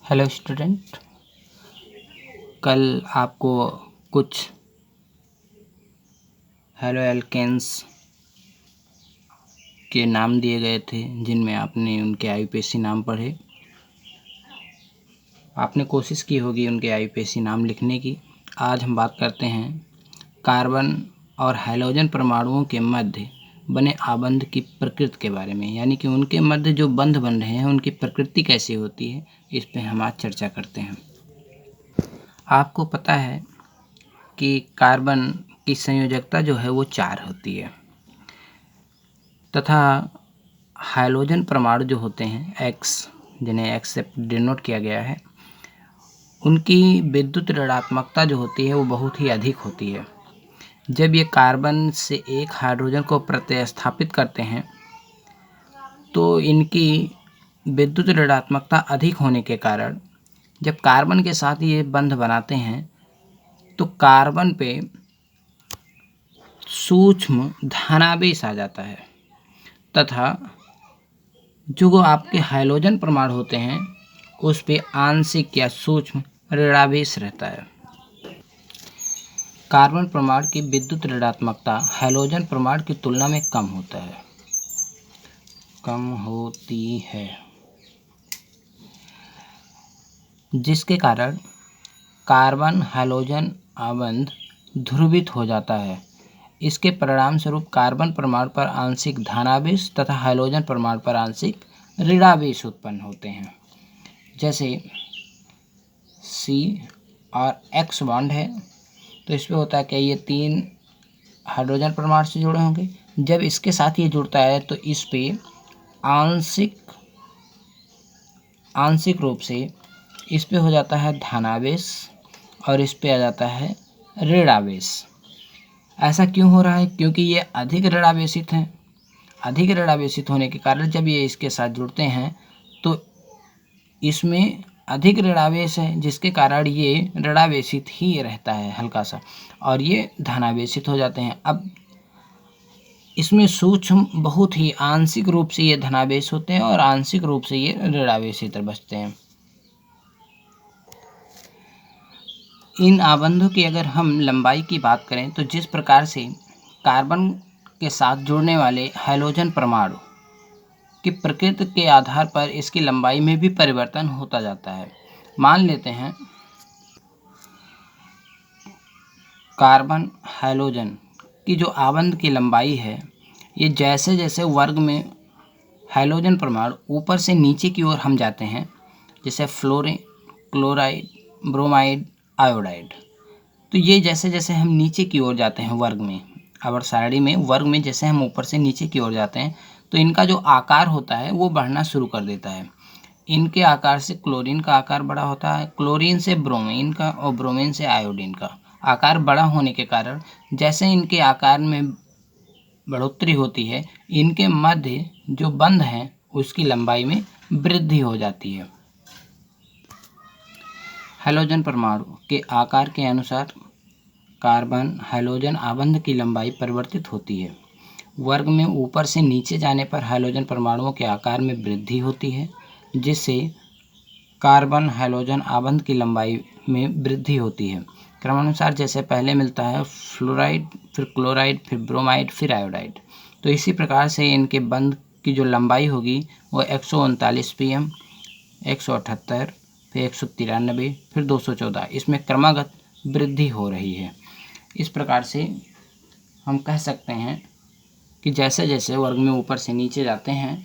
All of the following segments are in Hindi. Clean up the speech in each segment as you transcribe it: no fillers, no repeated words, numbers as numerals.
हेलो स्टूडेंट, कल आपको कुछ हेलो एल्केन्स के नाम दिए गए थे जिनमें आपने उनके आईयूपीएसी नाम पढ़े। आपने कोशिश की होगी उनके आईयूपीएसी नाम लिखने की। आज हम बात करते हैं कार्बन और हाइड्रोजन परमाणुओं के मध्य बने आबंध की प्रकृति के बारे में, यानी कि उनके मध्य जो बंध बन रहे हैं उनकी प्रकृति कैसी होती है, इस पे हम आज चर्चा करते हैं। आपको पता है कि कार्बन की संयोजकता जो है वो 4 होती है तथा हाइड्रोजन परमाणु जो होते हैं X, जिन्हें X से डिनोट किया गया है, उनकी विद्युत ऋणात्मकता जो होती है वो बहुत ही अधिक होती है। जब ये कार्बन से एक हाइड्रोजन को प्रतिस्थापित करते हैं तो इनकी विद्युत ऋणात्मकता अधिक होने के कारण जब कार्बन के साथ ये बंध बनाते हैं तो कार्बन पे सूक्ष्म धनावेश आ जाता है तथा जो आपके हाइड्रोजन परमाणु होते हैं उस पे आंशिक या सूक्ष्म ऋणावेश रहता है। कार्बन परमाणु की विद्युत ऋणात्मकता हाइड्रोजन परमाणु की तुलना में कम होती है, जिसके कारण कार्बन हाइड्रोजन आबंध ध्रुवित हो जाता है। इसके परिणाम स्वरूप कार्बन परमाणु पर आंशिक धनावेश तथा हाइड्रोजन परमाणु पर आंशिक ऋणावेश उत्पन्न होते हैं। जैसे C और X बॉन्ड है तो इसमें होता है कि ये 3 हाइड्रोजन परमाणु से जुड़े होंगे। जब इसके साथ ये जुड़ता है तो इस पे आंशिक रूप से इस पे हो जाता है धनावेश और इस पे आ जाता है ऋणावेश। ऐसा क्यों हो रहा है? क्योंकि ये अधिक ऋणावेशित हैं। अधिक ऋणावेशित होने के कारण जब ये इसके साथ जुड़ते हैं तो इसमें अधिक ऋणावेश है, जिसके कारण ये ऋणावेशित ही रहता है हल्का सा, और ये धनावेशित हो जाते हैं। अब इसमें सूक्ष्म बहुत ही आंशिक रूप से ये धनावेश होते हैं और आंशिक रूप से ये ऋणावेशित बचते हैं। इन आबंधों की अगर हम लंबाई की बात करें तो जिस प्रकार से कार्बन के साथ जुड़ने वाले हाइड्रोजन परमाणु की प्रकृति के आधार पर इसकी लंबाई में भी परिवर्तन होता जाता है। मान लेते हैं कार्बन हाइड्रोजन की जो आबंध की लंबाई है, ये जैसे जैसे वर्ग में हाइड्रोजन परमाणु ऊपर से नीचे की ओर हम जाते हैं, जैसे फ्लोरीन, क्लोराइड, ब्रोमाइड, आयोडाइड, तो ये जैसे जैसे हम नीचे की ओर जाते हैं वर्ग में, आवर्त सारणी में वर्ग में जैसे हम ऊपर से नीचे की ओर जाते हैं तो इनका जो आकार होता है वो बढ़ना शुरू कर देता है। इनके आकार से क्लोरीन का आकार बड़ा होता है, क्लोरीन से ब्रोमीन का और ब्रोमीन से आयोडीन का आकार बड़ा होने के कारण जैसे इनके आकार में बढ़ोतरी होती है, इनके मध्य जो बंध हैं उसकी लंबाई में वृद्धि हो जाती है। हाइड्रोजन परमाणु के आकार के अनुसार कार्बन हाइड्रोजन आबंध की लंबाई परिवर्तित होती है। वर्ग में ऊपर से नीचे जाने पर हाइड्रोजन परमाणुओं के आकार में वृद्धि होती है, जिससे कार्बन हाइड्रोजन आबंध की लंबाई में वृद्धि होती है। क्रमानुसार जैसे पहले मिलता है फ्लोराइड, फिर क्लोराइड, फिर ब्रोमाइड, फिर आयोडाइड, तो इसी प्रकार से इनके बंध की जो लंबाई होगी वो 139 pm, 178, फिर 193, फिर 214, इसमें क्रमागत वृद्धि हो रही है। इस प्रकार से हम कह सकते हैं कि जैसे जैसे वर्ग में ऊपर से नीचे जाते हैं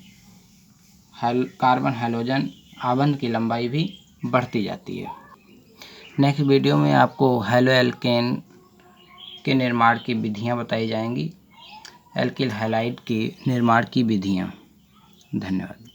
कार्बन हाइड्रोजन आबंध की लंबाई भी बढ़ती जाती है। नेक्स्ट वीडियो में आपको हेलो एल्केन के निर्माण की विधियां बताई जाएंगी, एल्किल हैलाइड के निर्माण की विधियां। धन्यवाद।